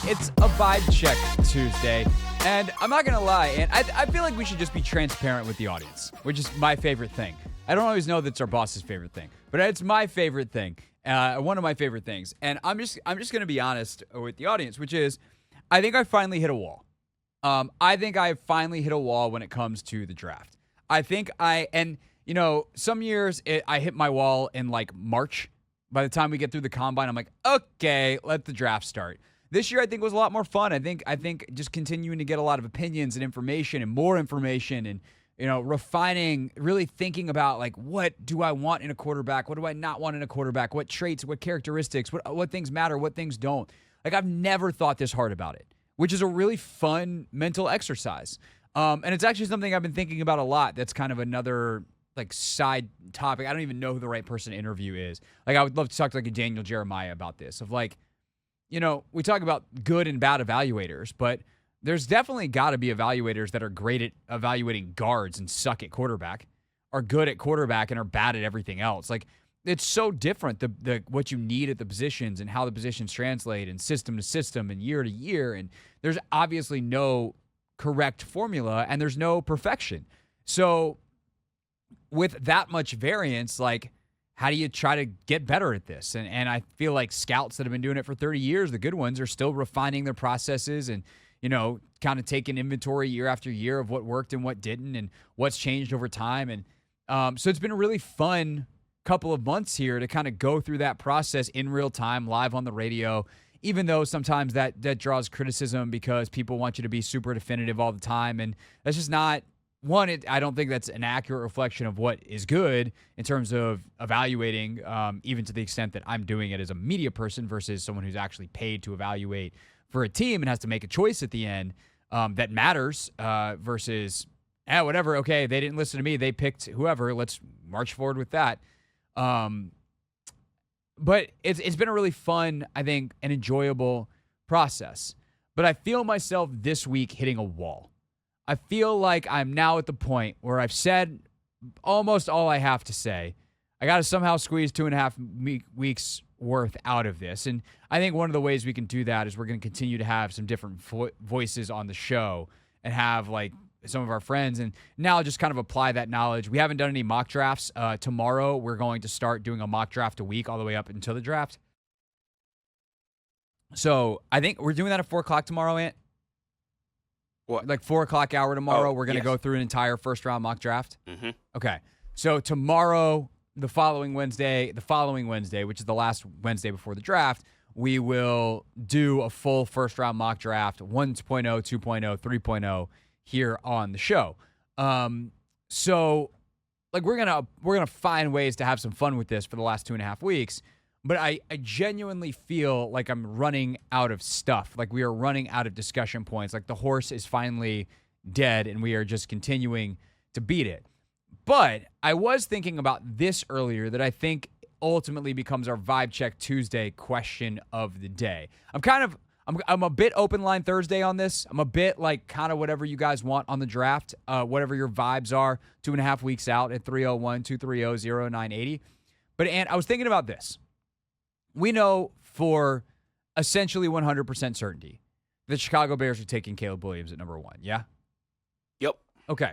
It's a Vibe Check Tuesday, and I'm not going to lie, and I feel like we should just be transparent with the audience, which is my favorite thing. I don't always know that's our boss's favorite thing, but it's my favorite thing, one of my favorite things. And I'm just going to be honest with the audience, which is I think I finally hit a wall. I think I finally hit a wall when it comes to the draft. Some years I hit my wall in like March. By the time we get through the combine, I'm like, okay, let the draft start. This year, I think, was a lot more fun. I think just continuing to get a lot of opinions and information and more information and, refining, really thinking about, like, what do I want in a quarterback? What do I not want in a quarterback? What traits, what characteristics, what things matter, what things don't? Like, I've never thought this hard about it, which is a really fun mental exercise. And it's actually something I've been thinking about a lot. That's kind of another side topic. I don't even know who the right person to interview is. Like, I would love to talk to a Daniel Jeremiah about this. Of we talk about good and bad evaluators, but there's definitely got to be evaluators that are great at evaluating guards and suck at quarterback, are good at quarterback and are bad at everything else. Like, it's so different, the what you need at the positions and how the positions translate and system to system and year to year. And there's obviously no correct formula and there's no perfection. So with that much variance, how do you try to get better at this? And I feel like scouts that have been doing it for 30 years, the good ones, are still refining their processes and, kind of taking inventory year after year of what worked and what didn't and what's changed over time. And so it's been a really fun couple of months here to kind of go through that process in real time, live on the radio, even though sometimes that draws criticism because people want you to be super definitive all the time. And that's just not, I don't think that's an accurate reflection of what is good in terms of evaluating, even to the extent that I'm doing it as a media person versus someone who's actually paid to evaluate for a team and has to make a choice at the end that matters versus, whatever, okay, they didn't listen to me, they picked whoever, let's march forward with that. But it's been a really fun, I think, and enjoyable process. But I feel myself this week hitting a wall. I feel like I'm now at the point where I've said almost all I have to say. I got to somehow squeeze 2.5 weeks worth out of this. And I think one of the ways we can do that is we're going to continue to have some different voices on the show and have some of our friends. And now I'll just kind of apply that knowledge. We haven't done any mock drafts. Tomorrow, we're going to start doing a mock draft a week all the way up until the draft. So I think we're doing that at 4 o'clock tomorrow, Ant. What? 4 o'clock hour tomorrow, we're going to go through an entire first-round mock draft? Mm-hmm. Okay. So tomorrow, the following Wednesday, which is the last Wednesday before the draft, we will do a full first-round mock draft, 1.0, 2.0, 3.0 here on the show. So we're gonna find ways to have some fun with this for the last 2.5 weeks. But I genuinely feel like I'm running out of stuff. Like, we are running out of discussion points. Like, the horse is finally dead, and we are just continuing to beat it. But I was thinking about this earlier that I think ultimately becomes our Vibe Check Tuesday question of the day. I'm a bit open line Thursday on this. I'm a bit kind of whatever you guys want on the draft, whatever your vibes are 2.5 weeks out at 301-230-0980. But, Ant, I was thinking about this. We know for essentially 100% certainty the Chicago Bears are taking Caleb Williams at number 1, yeah? Yep. Okay.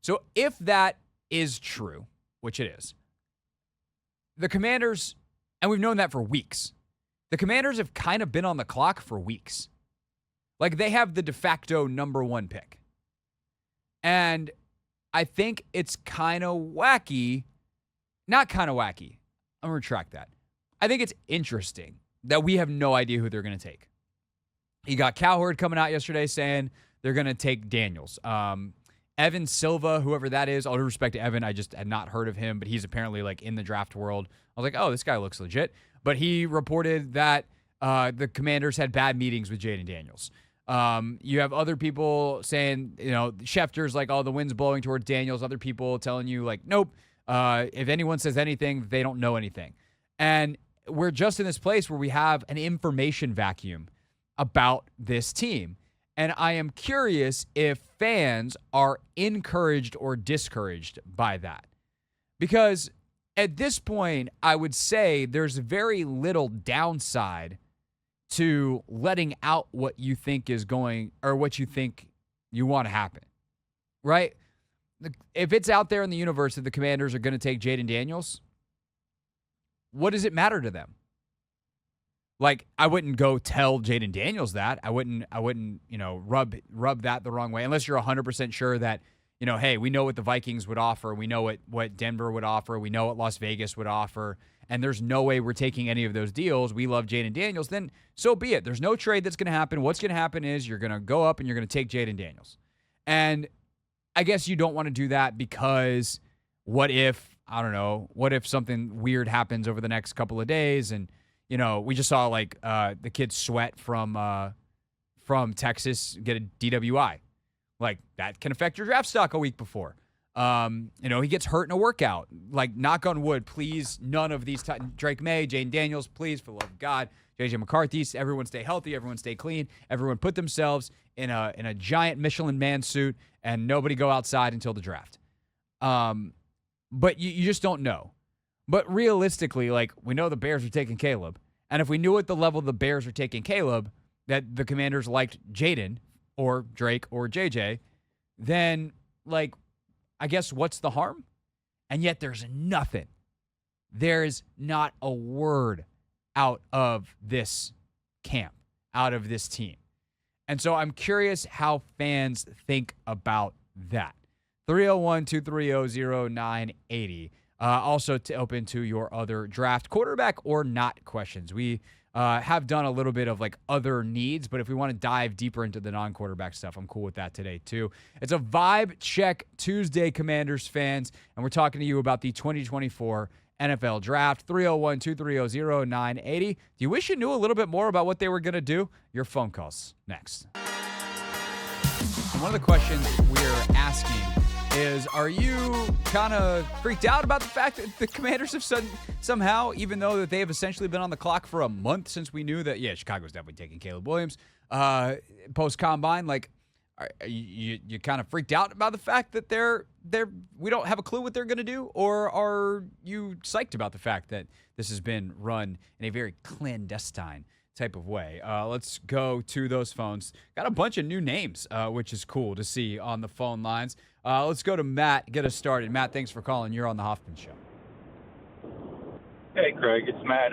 So if that is true, which it is, the Commanders, and we've known that for weeks, the Commanders have kind of been on the clock for weeks. They have the de facto number 1 pick. And I think it's kind of wacky. Not kind of wacky. I'm going to retract that. I think it's interesting that we have no idea who they're going to take. You got Cowherd coming out yesterday saying they're going to take Daniels. Evan Silva, whoever that is, all due respect to Evan, I just had not heard of him, but he's apparently in the draft world. I was like, oh, this guy looks legit. But he reported that the Commanders had bad meetings with Jaden Daniels. You have other people saying, Schefter's oh, the wind's blowing towards Daniels. Other people telling you nope. If anyone says anything, they don't know anything. And we're just in this place where we have an information vacuum about this team. And I am curious if fans are encouraged or discouraged by that. Because at this point, I would say there's very little downside to letting out what you think is going or what you think you want to happen, right? If it's out there in the universe that the Commanders are going to take Jayden Daniels, what does it matter to them? Like, I wouldn't go tell Jayden Daniels that. I wouldn't, rub that the wrong way unless you're 100% sure that, hey, we know what the Vikings would offer. We know what Denver would offer. We know what Las Vegas would offer. And there's no way we're taking any of those deals. We love Jayden Daniels. Then so be it. There's no trade that's going to happen. What's going to happen is you're going to go up and you're going to take Jayden Daniels. And I guess you don't want to do that because what if something weird happens over the next couple of days and, we just saw the kid Sweat from Texas get a DWI. Like, that can affect your draft stock a week before. He gets hurt in a workout. Like, knock on wood, please, none of these. Drake May, Jayden Daniels, please, for the love of God. JJ McCarthy, everyone stay healthy, everyone stay clean, everyone put themselves in a giant Michelin man suit, and nobody go outside until the draft. But you just don't know. But realistically, we know the Bears are taking Caleb. And if we knew at the level the Bears are taking Caleb, that the Commanders liked Jayden or Drake or JJ, then, I guess what's the harm? And yet there's nothing. There's not a word out of this camp, out of this team. And so I'm curious how fans think about that. 301-230-0980. Also open to your other draft, quarterback or not questions. We have done a little bit of other needs, but if we want to dive deeper into the non-quarterback stuff, I'm cool with that today too. It's a Vibe Check Tuesday, Commanders fans, and we're talking to you about the 2024 NFL Draft. 301-230-0980. Do you wish you knew a little bit more about what they were going to do? Your phone calls next. One of the questions we're asking is, are you kind of freaked out about the fact that the Commanders have somehow, even though that they have essentially been on the clock for a month since we knew that, Chicago's definitely taking Caleb Williams, post-combine, are you kind of freaked out about the fact that we don't have a clue what they're going to do? Or are you psyched about the fact that this has been run in a very clandestine type of way? Let's go to those phones. Got a bunch of new names, which is cool to see on the phone lines. Let's go to Matt, get us started. Matt, thanks for calling. You're on the Hoffman Show. Hey, Craig, it's Matt.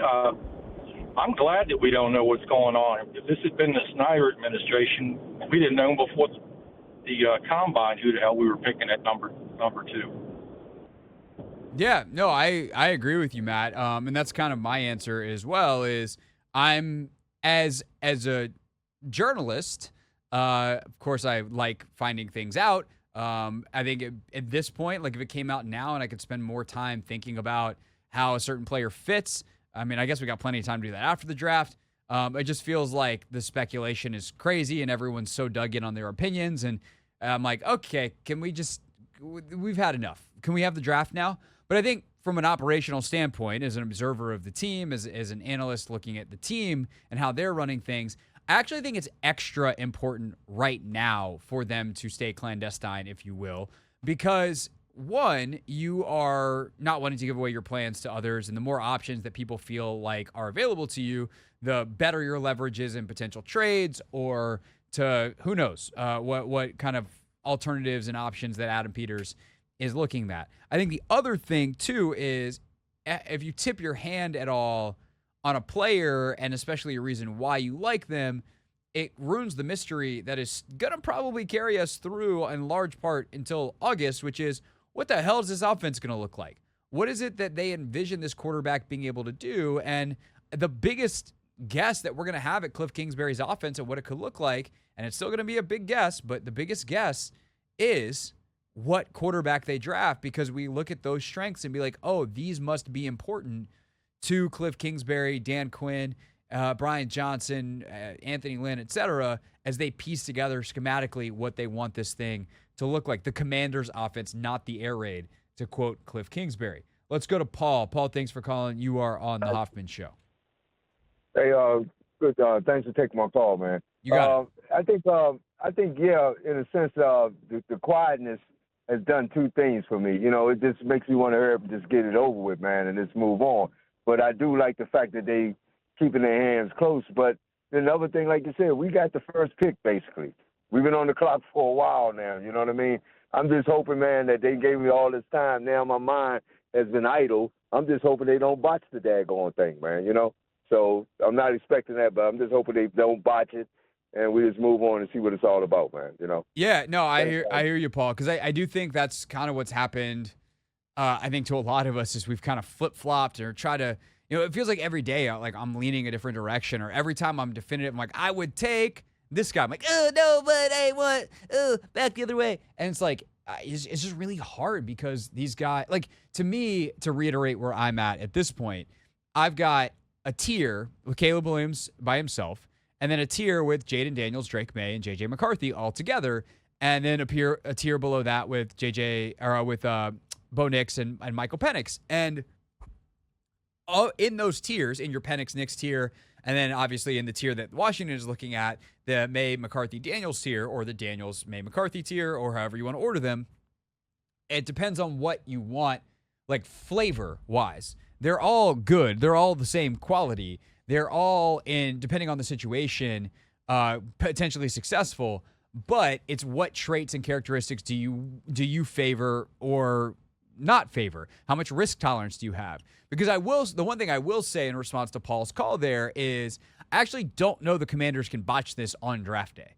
I'm glad that we don't know what's going on. If this had been the Snyder administration, we'd have known before the combine who the hell we were picking at number 2. Yeah, no, I agree with you, Matt. And that's kind of my answer as well, is I'm, as a journalist, of course I like finding things out. I think at this point, if it came out now and I could spend more time thinking about how a certain player fits, I mean, I guess we got plenty of time to do that after the draft. It just feels like the speculation is crazy and everyone's so dug in on their opinions. And I'm like, okay, we've had enough. Can we have the draft now? But I think from an operational standpoint, as an observer of the team, as an analyst looking at the team and how they're running things, I actually think it's extra important right now for them to stay clandestine, if you will, because one, you are not wanting to give away your plans to others, and the more options that people feel like are available to you, the better your leverage is in potential trades or to who knows what kind of alternatives and options that Adam Peters is looking at. I think the other thing too is if you tip your hand at all on a player, and especially a reason why you like them, it ruins the mystery that is going to probably carry us through in large part until August, which is, what the hell is this offense going to look like? What is it that they envision this quarterback being able to do? And the biggest guess that we're going to have at Cliff Kingsbury's offense and what it could look like, and it's still going to be a big guess, but the biggest guess is what quarterback they draft, because we look at those strengths and be like, oh, these must be important to Cliff Kingsbury, Dan Quinn, Brian Johnson, Anthony Lynn, etc., as they piece together schematically what they want this thing to look like. The Commanders' offense, not the air raid, to quote Cliff Kingsbury. Let's go to Paul. Paul, thanks for calling. You are on the Hoffman Show. Hey, good. Thanks for taking my call, man. You got it. I think, yeah, in a sense, the quietness has done two things for me. It just makes me want to hurry up and just get it over with, man, and just move on. But I do like the fact that they keeping their hands close. But then the other thing, like you said, we got the first pick basically. We've been on the clock for a while now. You know what I mean? I'm just hoping, man, that they gave me all this time. Now my mind has been idle. I'm just hoping they don't botch the daggone thing, man. You know. So I'm not expecting that, but I'm just hoping they don't botch it, and we just move on and see what it's all about, man. You know. Yeah, no, I hear you, Paul, because I do think that's kind of what's happened. I think to a lot of us is we've kind of flip flopped or try to, it feels like every day like I'm leaning a different direction, or every time I'm definitive, I'm like I would take this guy. I'm like, oh no, but I want back the other way, and it's like it's just really hard because these guys, like, to me, to reiterate where I'm at this point, I've got a tier with Caleb Williams by himself, and then a tier with Jaden Daniels, Drake May, and JJ McCarthy all together, and then a tier below that with Bo Nix and Michael Penix. And in those tiers, in your Penix Nix tier, and then obviously in the tier that Washington is looking at, the May McCarthy Daniels tier, or the Daniels May McCarthy tier, or however you want to order them, it depends on what you want, like flavor wise. They're all good. They're all the same quality. They're all, depending on the situation, potentially successful. But it's what traits and characteristics do you favor or not favor? How much risk tolerance do you have? Because the one thing I will say in response to Paul's call there is, I actually don't know the Commanders can botch this on draft day.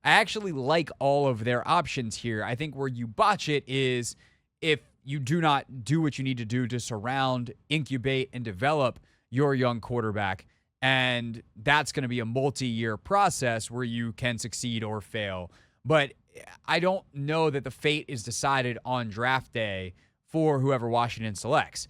I actually like all of their options here. I think where you botch it is if you do not do what you need to do to surround, incubate, and develop your young quarterback. And that's going to be a multi-year process where you can succeed or fail. But I don't know that the fate is decided on draft day for whoever Washington selects.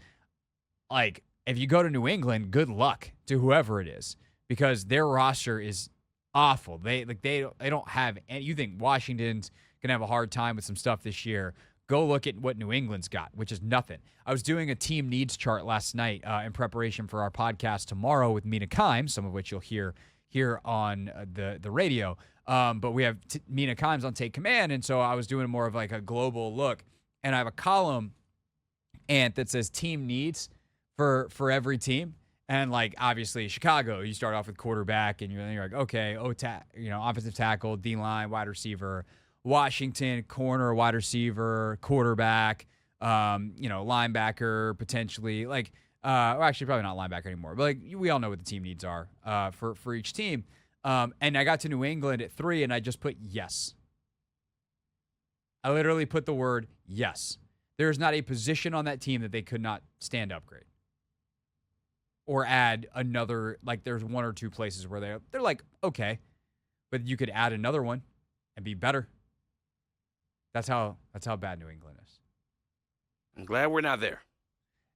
Like, if you go to New England, good luck to whoever it is, because their roster is awful. They don't have any. You think Washington's going to have a hard time with some stuff this year? Go look at what New England's got, which is nothing. I was doing a team needs chart last night in preparation for our podcast tomorrow with Mina Kimes, some of which you'll hear here on the radio. But we have Mina Kimes on Take Command, and so I was doing more of like a global look. And I have a column, Ant, that says team needs for every team. And like obviously Chicago, you start off with quarterback, and you're like, okay, offensive tackle, D-line, wide receiver. Washington, corner, wide receiver, quarterback, linebacker, potentially. Like, actually, probably not linebacker anymore. But like, we all know what the team needs are for each team. And I got to New England at 3, and I just put yes. I literally put the word yes. There is not a position on that team that they could not stand upgrade or add another. Like, there's one or two places where they're like, okay, but you could add another one and be better. That's how bad New England is. I'm glad we're not there.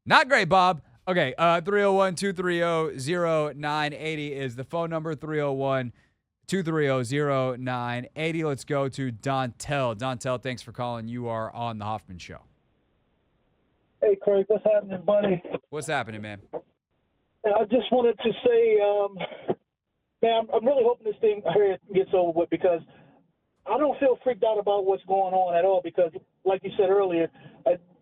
Not great, Bob. Okay, 301-230-0980 is the phone number, 301-230-0980. Let's go to Dontel. Dontel, thanks for calling. You are on the Hoffman Show. Hey, Craig, what's happening, buddy? What's happening, man? I just wanted to say, man, I'm really hoping this thing gets over with, because I don't feel freaked out about what's going on at all, because, like you said earlier,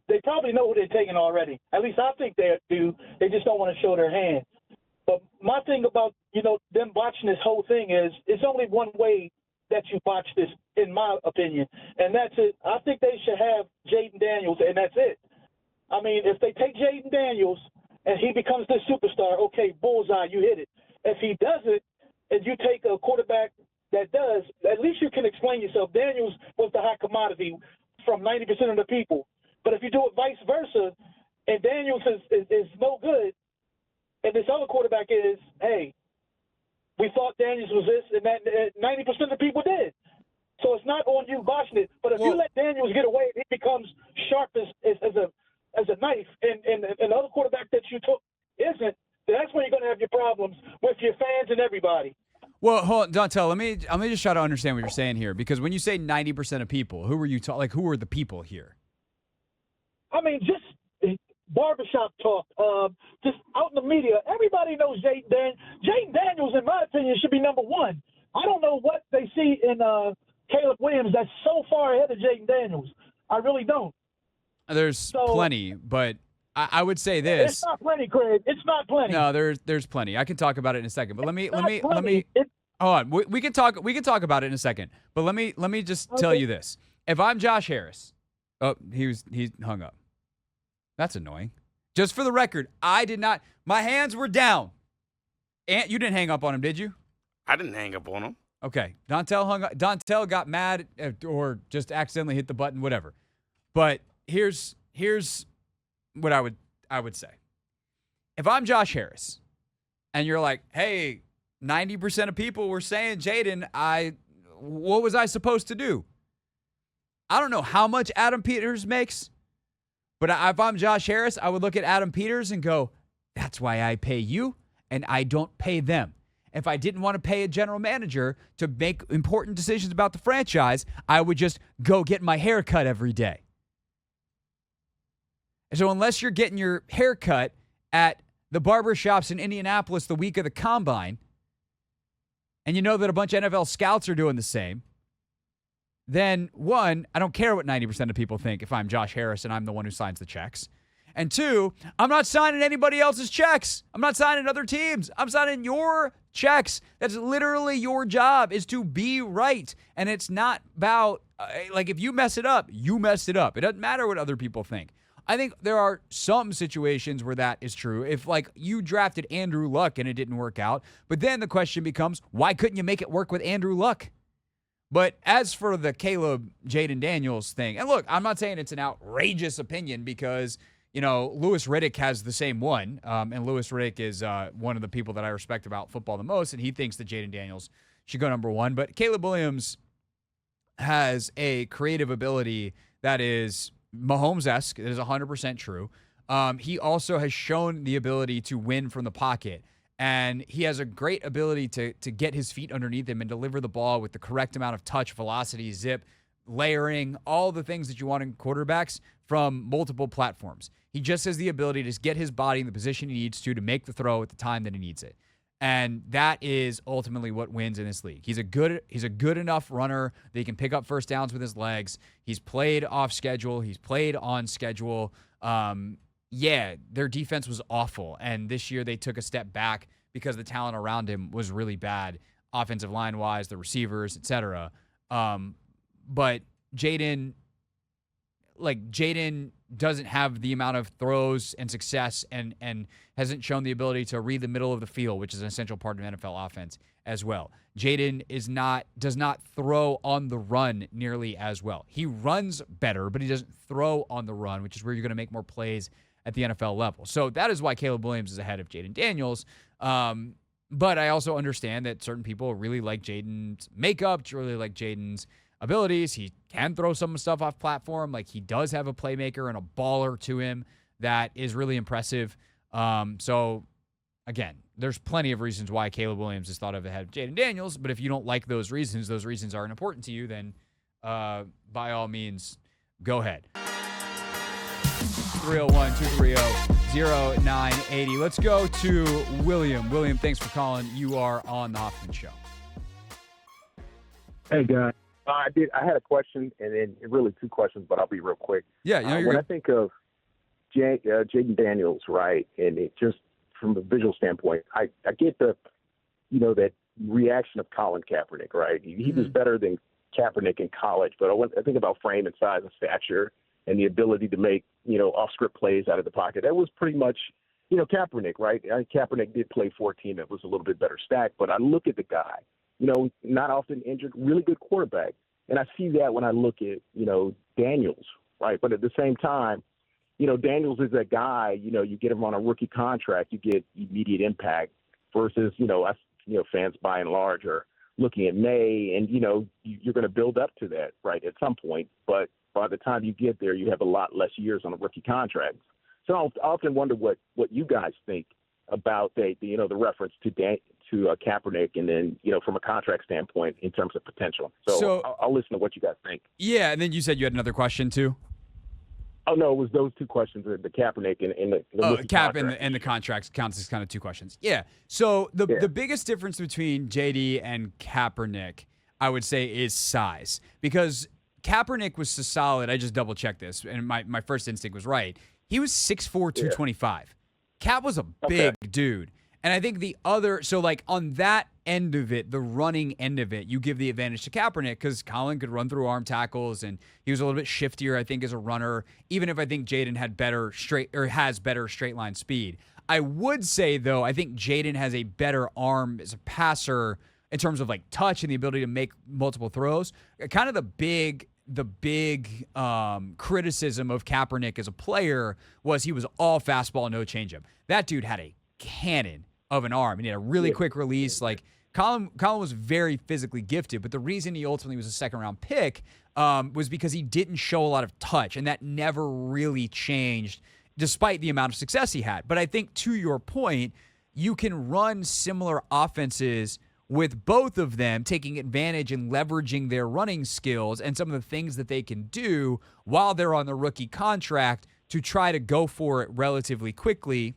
they probably know who they're taking already. At least I think they do. They just don't want to show their hand. But my thing about, them botching this whole thing is, it's only one way that you botch this, in my opinion, and that's it. I think they should have Jaden Daniels, and that's it. I mean, if they take Jaden Daniels and he becomes this superstar, okay, bullseye, you hit it. If he doesn't, and you take a quarterback that does, at least you can explain yourself. Daniels was the hot commodity from 90% of the people. But if you do it vice versa, and Daniels is no good, and this other quarterback is, hey, we thought Daniels was this, and that 90% of the people did. So it's not on you botching it. But if you let Daniels get away, he becomes sharp as a knife, and the other quarterback that you took isn't, then that's when you're going to have your problems with your fans and everybody. Well, hold on, Dontel, let me just try to understand what you're saying here, because when you say 90% of people, who are you who are the people here? I mean, just barbershop talk, just out in the media. Everybody knows Jaden Daniels, in my opinion, should be number one. I don't know what they see in Caleb Williams that's so far ahead of Jaden Daniels. I really don't. There's plenty, but I would say this. It's not plenty, Craig. It's not plenty. No, there's plenty. I can talk about it in a second, but let me. Hold on. We can talk. We can talk about it in a second. But let me just tell you this. If I'm Josh Harris, he hung up. That's annoying. Just for the record, I did not. My hands were down. And you didn't hang up on him, did you? I didn't hang up on him. Okay. Dontel hung up. Dontel got mad or just accidentally hit the button, whatever. But here's what I would say. If I'm Josh Harris, and you're like, hey, 90% of people were saying, Jaden, what was I supposed to do? I don't know how much Adam Peters makes, but if I'm Josh Harris, I would look at Adam Peters and go, that's why I pay you, and I don't pay them. If I didn't want to pay a general manager to make important decisions about the franchise, I would just go get my hair cut every day. And so unless you're getting your hair cut at the barber shops in Indianapolis the week of the combine, and you know that a bunch of NFL scouts are doing the same, then one, I don't care what 90% of people think if I'm Josh Harris and I'm the one who signs the checks. And two, I'm not signing anybody else's checks. I'm not signing other teams. I'm signing your checks. That's literally your job, is to be right. And it's not about, if you mess it up, you messed it up. It doesn't matter what other people think. I think there are some situations where that is true. If, you drafted Andrew Luck and it didn't work out, but then the question becomes, why couldn't you make it work with Andrew Luck? But as for the Caleb Jaden Daniels thing, and look, I'm not saying it's an outrageous opinion because, Louis Riddick has the same one, and Louis Riddick is one of the people that I respect about football the most, and he thinks that Jaden Daniels should go number one. But Caleb Williams has a creative ability that is Mahomes-esque. It is 100% true. He also has shown the ability to win from the pocket. And he has a great ability to get his feet underneath him and deliver the ball with the correct amount of touch, velocity, zip, layering, all the things that you want in quarterbacks from multiple platforms. He just has the ability to just get his body in the position he needs to make the throw at the time that he needs it. And that is ultimately what wins in this league. He's a good enough runner that he can pick up first downs with his legs. He's played off schedule. He's played on schedule. Their defense was awful. And this year they took a step back because the talent around him was really bad, offensive line-wise, the receivers, etc. But Jaden doesn't have the amount of throws and success and hasn't shown the ability to read the middle of the field, which is an essential part of NFL offense as well. Jaden does not throw on the run nearly as well. He runs better, but he doesn't throw on the run, which is where you're going to make more plays at the NFL level. So that is why Caleb Williams is ahead of Jaden Daniels. But I also understand that certain people really like Jaden's makeup, really like Jaden's abilities. He can throw some stuff off platform. He does have a playmaker and a baller to him that is really impressive. So again, there's plenty of reasons why Caleb Williams is thought of ahead of Jaden Daniels. But if you don't like those reasons aren't important to you, then by all means, go ahead. 301-230-0980. Let's go to William. William, thanks for calling. You are on the Hoffman Show. Hey, guys. I had a question, and then really two questions, but I'll be real quick. Yeah, when I think of Jaden Daniels, right, and it just from a visual standpoint, I get that reaction of Colin Kaepernick, right? He was better than Kaepernick in college, but I think about frame and size and stature and the ability to make, off-script plays out of the pocket. That was pretty much, Kaepernick, right? Kaepernick did play for a team that was a little bit better stacked, but I look at the guy, not often injured, really good quarterback. And I see that when I look at, Daniels, right? But at the same time, Daniels is that guy, you get him on a rookie contract, you get immediate impact versus, fans by and large are looking at May and, you're going to build up to that, right, at some point. But by the time you get there, you have a lot less years on a rookie contract. So I often wonder what you guys think about the reference to Kaepernick and then, from a contract standpoint in terms of potential. So I'll listen to what you guys think. Yeah, and then you said you had another question too? Oh, no, it was those two questions, the Kaepernick and the Cap and the contracts counts as kind of two questions. Yeah, so the biggest difference between JD and Kaepernick, I would say, is size. Because Kaepernick was so solid, I just double-checked this, and my first instinct was right. He was 6'4", 225. Cap was a big dude. And I think the other, on that end of it, the running end of it, you give the advantage to Kaepernick because Colin could run through arm tackles and he was a little bit shiftier, I think, as a runner, even if I think Jaden had has better straight line speed. I would say, though, I think Jaden has a better arm as a passer in terms of like touch and the ability to make multiple throws. Kind of the big criticism of Kaepernick as a player was he was all fastball, no changeup. That dude had a cannon of an arm and he had a really quick release. Like Colin was very physically gifted, but the reason he ultimately was a second-round pick was because he didn't show a lot of touch, and that never really changed despite the amount of success he had. But I think to your point, you can run similar offenses with both of them taking advantage and leveraging their running skills and some of the things that they can do while they're on the rookie contract to try to go for it relatively quickly,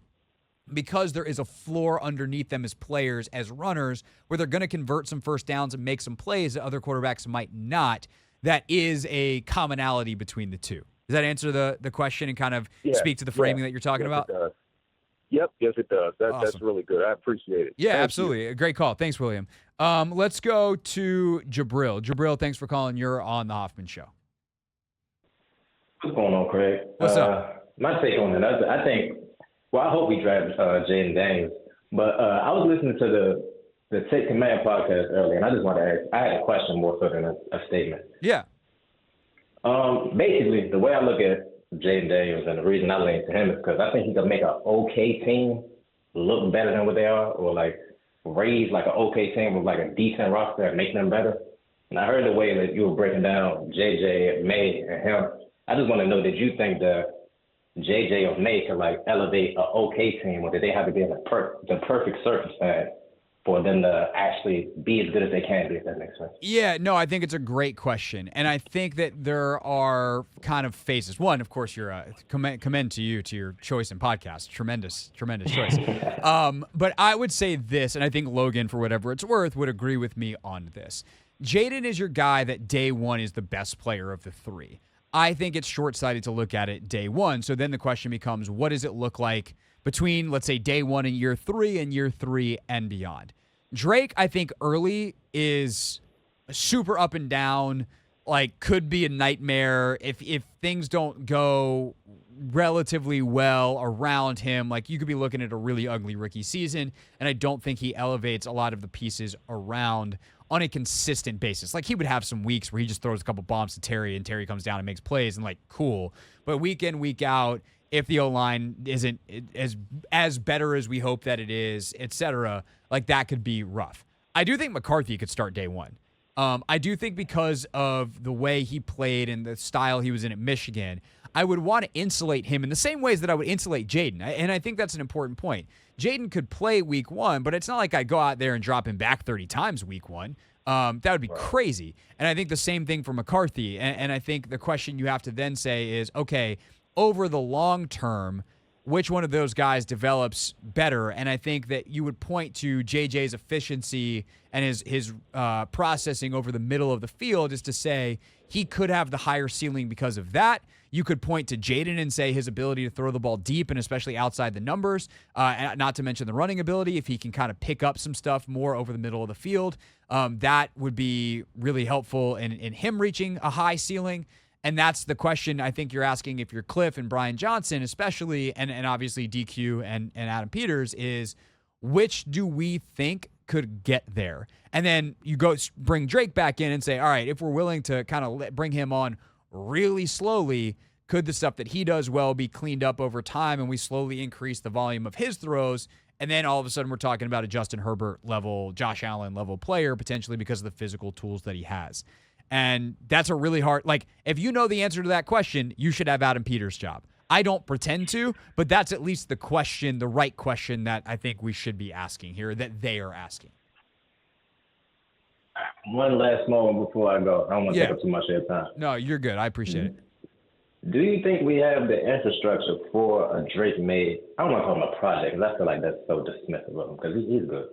because there is a floor underneath them as players, as runners, where they're going to convert some first downs and make some plays that other quarterbacks might not. That is a commonality between the two. Does that answer the question and kind of speak to the framing that you're talking about? It does. Yep, yes, it does. Awesome. That's really good. I appreciate it. Yeah, Thank absolutely. you. A great call. Thanks, William. Let's go to Jabril. Jabril, thanks for calling. You're on the Hoffman Show. What's going on, Craig? What's up? My take on it, I think, I hope we draft Jaden Daniels. But I was listening to the Take Command podcast earlier, and I just wanted to ask, I had a question more so than a statement. Yeah. Basically, the way I look at Jaden Daniels and the reason I lean to him is because I think he can make an okay team look better than what they are, or like raise like an okay team with like a decent roster and make them better. And I heard the way that you were breaking down JJ, May, and him. I just want to know, did you think that JJ or May could like elevate an okay team, or did they have to be in the perfect circumstance for them to actually be as good as they can be, if that makes sense? Yeah, no, I think it's a great question. And I think that there are kind of phases. One, of course, you're commend to you, to your choice in podcast. Tremendous choice. But I would say this, and I think Logan, for whatever it's worth, would agree with me on this. Jaden is your guy that day one is the best player of the three. I think it's short-sighted to look at it day one. So then the question becomes, what does it look like between, let's say, day one and year three and beyond? Drake, I think early is super up and down, like could be a nightmare if things don't go relatively well around him. Like you could be looking at a really ugly rookie season, and I don't think he elevates a lot of the pieces around on a consistent basis. Like he would have some weeks where he just throws a couple bombs to Terry and Terry comes down and makes plays and like, cool. But week in, week out, if the O-line isn't as better as we hope that it is, et cetera, like that could be rough. I do think McCarthy could start day one. I do think because of the way he played and the style he was in at Michigan, I would want to insulate him in the same ways that I would insulate Jaden. And I think that's an important point. Jaden could play week one, but it's not like I go out there and drop him back 30 times week one. That would be crazy. And I think the same thing for McCarthy. And I think the question you have to then say is, okay, over the long term, which one of those guys develops better? And I think that you would point to JJ's efficiency and his processing over the middle of the field is to say he could have the higher ceiling because of that. You could point to Jaden and say his ability to throw the ball deep and especially outside the numbers, and not to mention the running ability. If he can kind of pick up some stuff more over the middle of the field, that would be really helpful in him reaching a high ceiling. And that's the question I think you're asking if you're Cliff and Brian Johnson, especially, and obviously DQ and Adam Peters, is which do we think could get there? And then you go bring Drake back in and say, all right, if we're willing to kind of bring him on really slowly, could the stuff that he does well be cleaned up over time and we slowly increase the volume of his throws? And then all of a sudden we're talking about a Justin Herbert level, Josh Allen level player, potentially because of the physical tools that he has. And that's a really hard, like, if you know the answer to that question, you should have Adam Peters' job. I don't pretend to, but that's at least the question, the right question that I think we should be asking here, that they are asking. One last moment before I go. I don't want to take up too much of your time. No, you're good. I appreciate it. Do you think we have the infrastructure for a Drake May? I don't want to call him a project because I feel like that's so dismissive of him because he's good.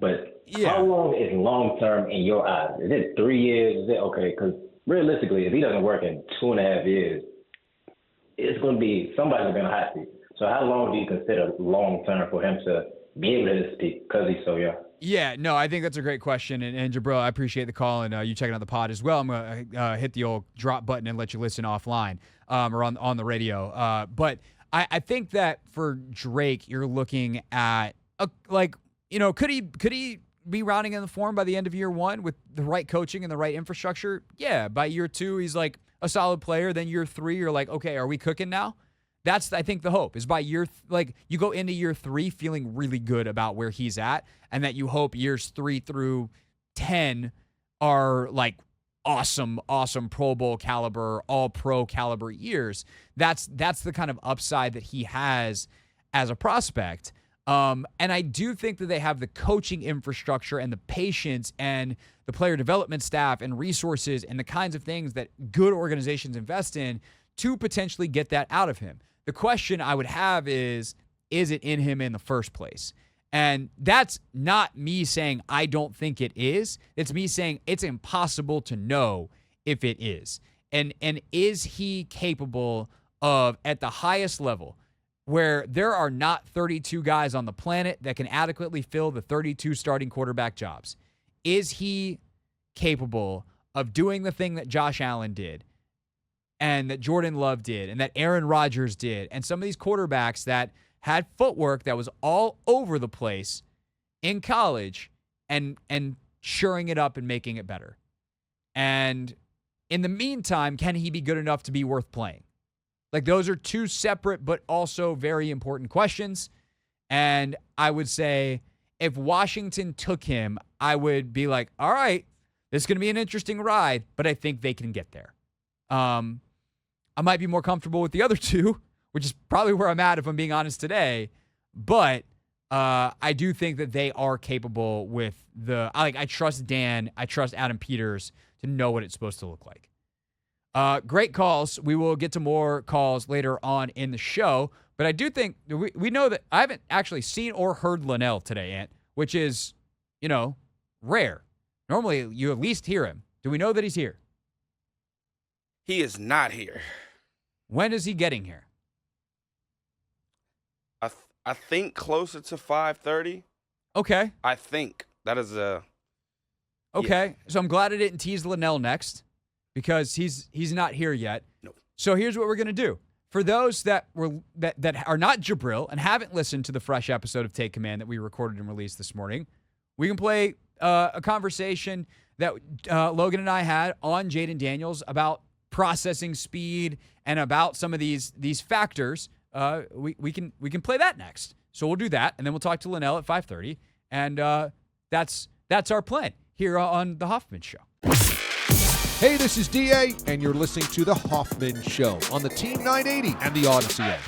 But how long is long term in your eyes? Is it 3 years? Is it okay? Because realistically, if he doesn't work in 2.5 years, it's going to be somebody's going to have to. So how long do you consider long term for him to be able to speak because he's so young? Yeah, no, I think that's a great question. And Jabril, I appreciate the call and you checking out the pod as well. I'm going to hit the old drop button and let you listen offline or on the radio. But I think that for Drake, you're looking at, could he be rounding in the form by the end of year one with the right coaching and the right infrastructure? Yeah, by year two, he's like a solid player. Then year three, you're like, okay, are we cooking now? That's, I think, the hope is by year, you go into year three feeling really good about where he's at, and that you hope years 3 through 10 are like awesome Pro Bowl caliber, all pro caliber years. That's the kind of upside that he has as a prospect. And I do think that they have the coaching infrastructure and the patience and the player development staff and resources and the kinds of things that good organizations invest in to potentially get that out of him. The question I would have is it in him in the first place? And that's not me saying I don't think it is. It's me saying it's impossible to know if it is. And is he capable of, at the highest level, where there are not 32 guys on the planet that can adequately fill the 32 starting quarterback jobs, is he capable of doing the thing that Josh Allen did and that Jordan Love did and that Aaron Rodgers did and some of these quarterbacks that had footwork that was all over the place in college and shoring it up and making it better? And in the meantime, can he be good enough to be worth playing? Like, those are two separate but also very important questions. And I would say if Washington took him, I would be like, all right, this is going to be an interesting ride, but I think they can get there. I might be more comfortable with the other two, which is probably where I'm at if I'm being honest today. But I do think that they are capable with I trust Dan. I trust Adam Peters to know what it's supposed to look like. Great calls. We will get to more calls later on in the show. But I do think we know that I haven't actually seen or heard Linnell today, Ant, which is, rare. Normally, you at least hear him. Do we know that he's here? He is not here. When is he getting here? I think closer to 5:30. Okay. I think that is a. Okay. Yeah. So I'm glad I didn't tease Linnell next because he's not here yet. Nope. So here's what we're gonna do. For those that are not Jabril and haven't listened to the fresh episode of Take Command that we recorded and released this morning, we can play a conversation that Logan and I had on Jaden Daniels about processing speed and about some of these factors. We can play that next. So we'll do that, and then we'll talk to Linnell at 5:30, and that's our plan here on the Hoffman Show. Hey, this is DA, and you're listening to The Hoffman Show on the Team 980 and the Odyssey app.